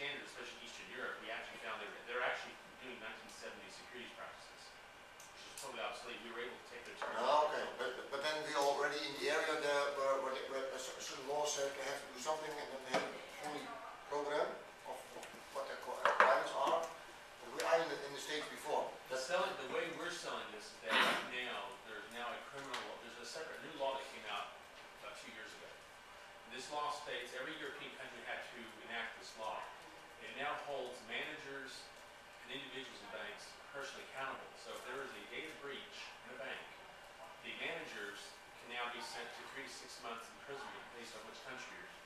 standard, especially in Eastern Europe, we actually found they're actually doing 1970s securities practices, which is totally obsolete. We were able to take their terms. Oh, okay, but then we're already in the area there where a certain law said they have to do something, and then they have a fully program of what their requirements are. But we are in the States before. The way we're selling this is that right now, there's now a criminal law. There's a separate new law that came out about 2 years ago. This law states every European country had to enact this law. It now holds managers and individuals in banks personally accountable. So if there is a data breach in a bank, the managers can now be sent to 3 to 6 months imprisonment based on which country you're in.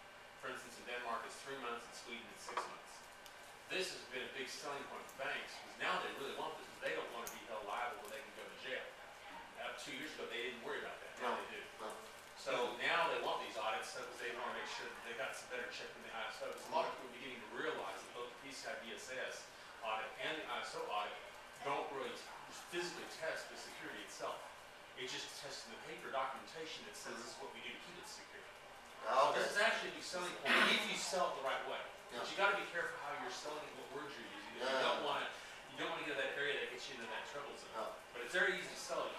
For instance, in Denmark it's 3 months, in Sweden it's 6 months. This has been a big selling point for banks because now they really want this because they don't want to be held liable when they can go to jail. 2 years ago they didn't worry about that. Now they do. So now they want these audits because they want to make sure that they got some better check than the ISO. Because a lot of people are beginning to realize that both the PCI DSS audit and the ISO audit don't really physically test the security itself. It just tests the paper documentation that says this is what we do to keep it secure. So this is actually a selling point if you sell it the right way. But you got to be careful how you're selling it, what words you're using. You don't want to get to that area that gets you into that trouble zone. But it's very easy to sell it.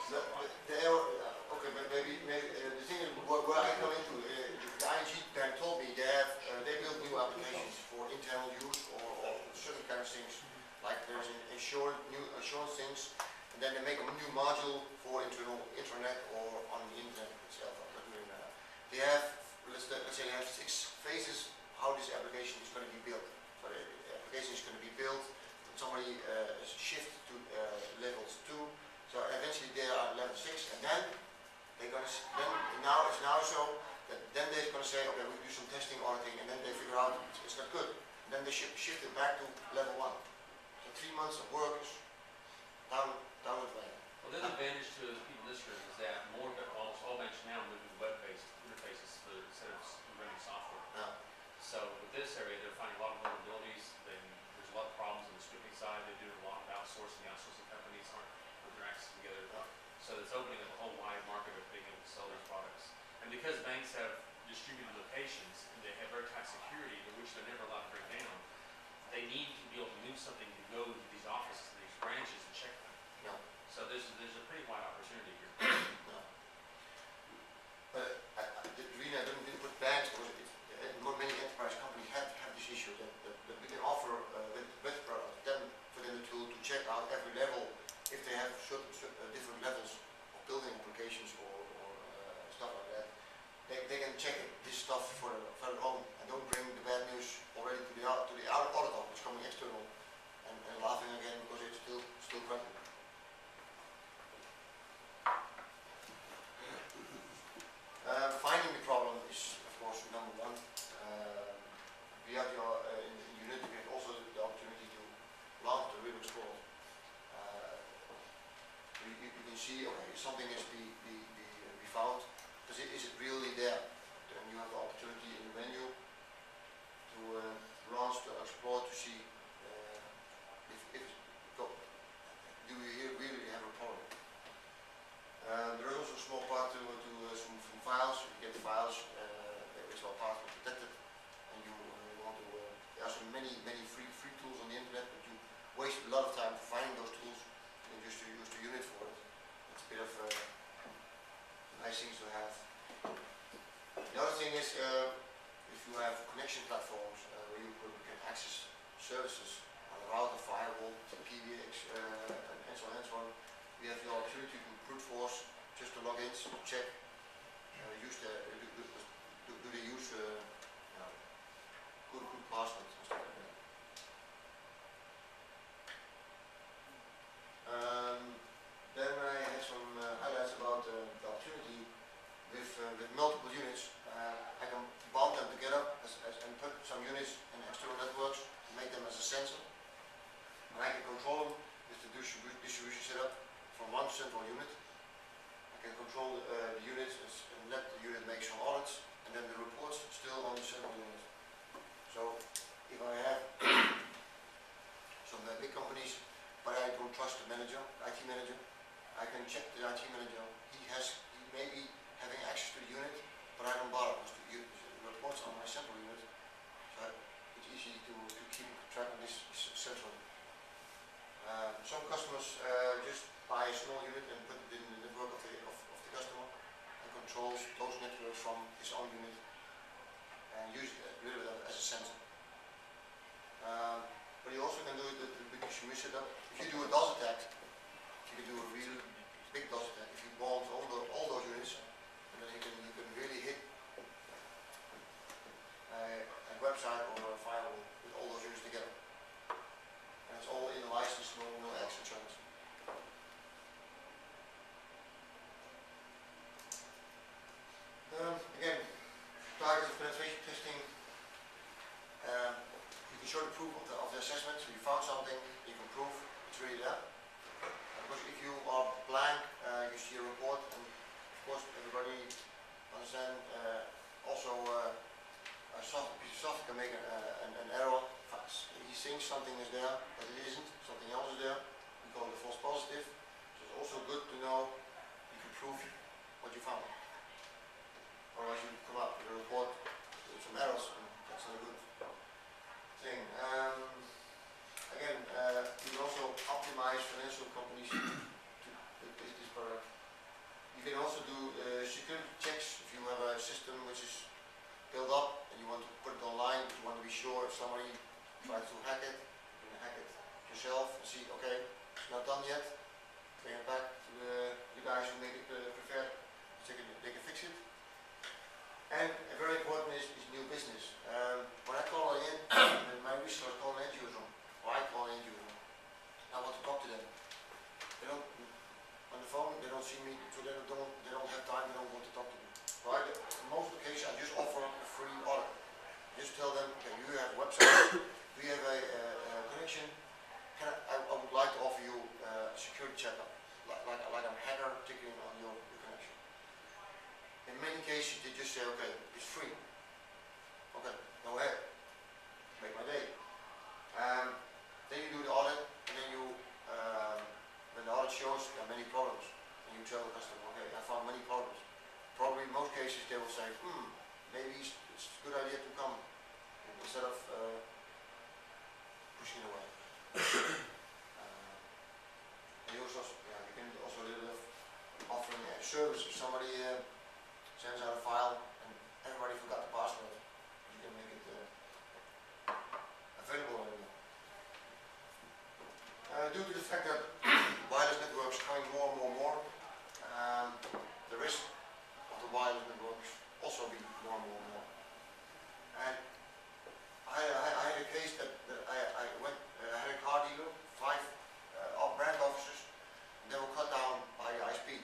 Okay, but maybe the thing is where I come into, the ING bank told me they build new applications for internal use or certain kind of things, like there's new assurance things, and then they make a new module for intranet or on the internet itself. They have, let's say they have 6 phases how this application is going to be built. So the application is going to be built, somebody shift to levels 2, so eventually they are level 6, and then they're going to, now it's so that then they're going to say, okay, we do some testing, auditing, and then they figure out it's not good. And then they shift it back to level 1. So 3 months of work is downward way. Well, the other advantage to the people in this room is that almost all banks now are moving to web-based interfaces instead of running software. Yeah. So with this area, they're finding a lot of vulnerabilities. There's a lot of problems on the scripting side. They're doing a lot of outsourcing. The outsourcing companies aren't putting their access together. So it's opening up a whole wide market of being able to sell these products. And because banks have distributed locations and they have very tight security, which they're never allowed to break down, they need to be able to move something to go to these offices, these branches, and check them. Yeah. So there's a pretty wide opportunity here. Yeah. But the reason I didn't put banks was many enterprise companies have this issue that we can offer with product them for them the tool to check out every level if they have certain different levels of building applications or stuff like that. They can check this stuff for their own and don't bring the bad news already to the audit office coming external and laughing again because it's still crumbling. Finding the problem is of course number 1. We have in the unit we have also the opportunity to launch the real explorer. You can see, okay, if something is be found, is it really there? Then you have the opportunity in the menu to launch the explorer to see do we here really have a problem. There is also a small part to some files. You get files which are password protected, and you want to. There are so many free tools on the internet, but you waste a lot of time finding those tools. You can just use the unit for it. It's a bit of nice things to have. The other thing is if you have connection platforms where you can access services on a router, firewall, PBX, and so on. We have the opportunity to brute force just to log in, to check, do they use good passwords and stuff like that. Then I have some highlights about the opportunity with multiple units. I can bond them together and put some units in external networks to make them as a sensor. And I can control them with the distribution setup from one central unit. I can control the units and let the unit make some audits, and then the reports still on the central unit. So if I have some big companies, but I don't trust the manager, the IT manager, I can check the IT manager. He may be having access to the unit, but I don't bother because the reports on my central unit. So it's easy to keep track of this centrally. Some customers just buy a small unit and put it in the network of the customer and controls those networks from his own unit and use it as a sensor. But you also can do it with the distribution setup. If you do a DOS attack, you can do a real big DOS attack. If you bolt all those units, and then you can really hit a website or a firewall with all those units together. And it's all in a license, no extra channels. Again, targets of penetration testing. You can show the proof of the assessment. So you found something, you can prove it's really there. Because if you are blank, you see a report, and of course everybody understand. Also, a piece of software can make an error. He thinks something is there, but it isn't. Something else is there. We call it a false positive. So it's also good to know you can prove what you found. Otherwise you come up with a report with some errors, and that's not a good thing. Again, you can also optimize financial companies with this product. You can also do security checks if you have a system which is built up and you want to put it online, but you want to be sure if somebody tries to hack it, you can hack it yourself and see, okay, it's not done yet, bring it back to the guys who make it prepared, so they can fix it. And very important is new business. When I call in, my resellers call an end user, or I call an end user, I want to talk to them. They don't, on the phone, they don't see me, so they don't have time, they don't want to talk to me. So in most occasions, I just offer a free audit. Just tell them, okay, you have a website, we have a connection, I would like to offer you a security checkup, like I'm a hacker checking on your connection. In many cases, they just say, okay, it's free. Okay, go ahead, make my day. Then you do the audit, and then you, when the audit shows there are many problems, and you tell the customer, okay, I found many problems. Probably in most cases they will say, maybe it's a good idea to come, instead of pushing it away. And you can also do a little bit of offering a service. If somebody sends out a file and everybody forgot the password, you can make it available on you. Due to the fact that wireless networks are coming more and more, the risk of the wireless networks also be more and more. And I had a case that I had a car dealer, 5 brand officers, and they were cut down by the ISP.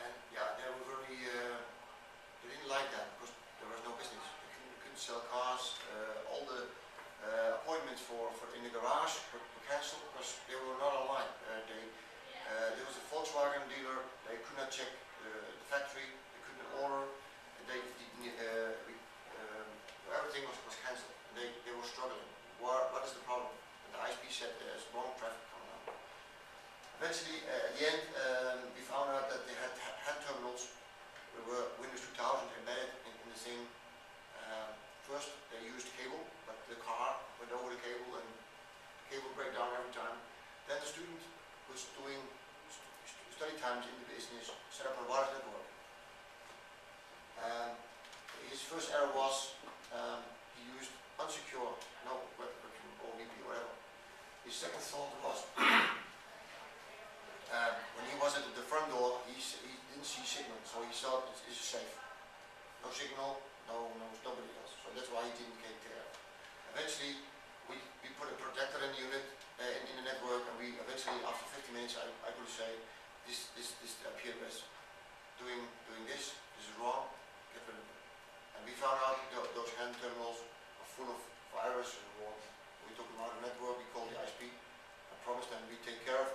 And yeah, they were very, they didn't like that because there was no business. They couldn't sell cars. All the appointments in the garage were cancelled because they were not online. There was a Volkswagen dealer. They could not check the factory. They couldn't order. Everything was cancelled. They were struggling. What is the problem? And the ISP said there's wrong traffic coming out. Eventually, at the end, we found out that they had terminals. There were Windows 2000 embedded in the thing. First, they used cable, but the car went over the cable and the cable break down every time. Then the student was doing study times in the business, set up a wireless network. His first error was he used unsecure, no web or VP or whatever. His second thought was when he was at the front door, he didn't see signal, so he thought it's safe. No signal, nobody else. So that's why he didn't take care. Eventually, we put a protector in the unit, in the network, and we eventually, after 50 minutes, I could say, this appeared as doing this is wrong, get rid of it. And we found out those hand terminals are full of virus and wrong. We took them out of the network, we called the ISP, I promised them we take care of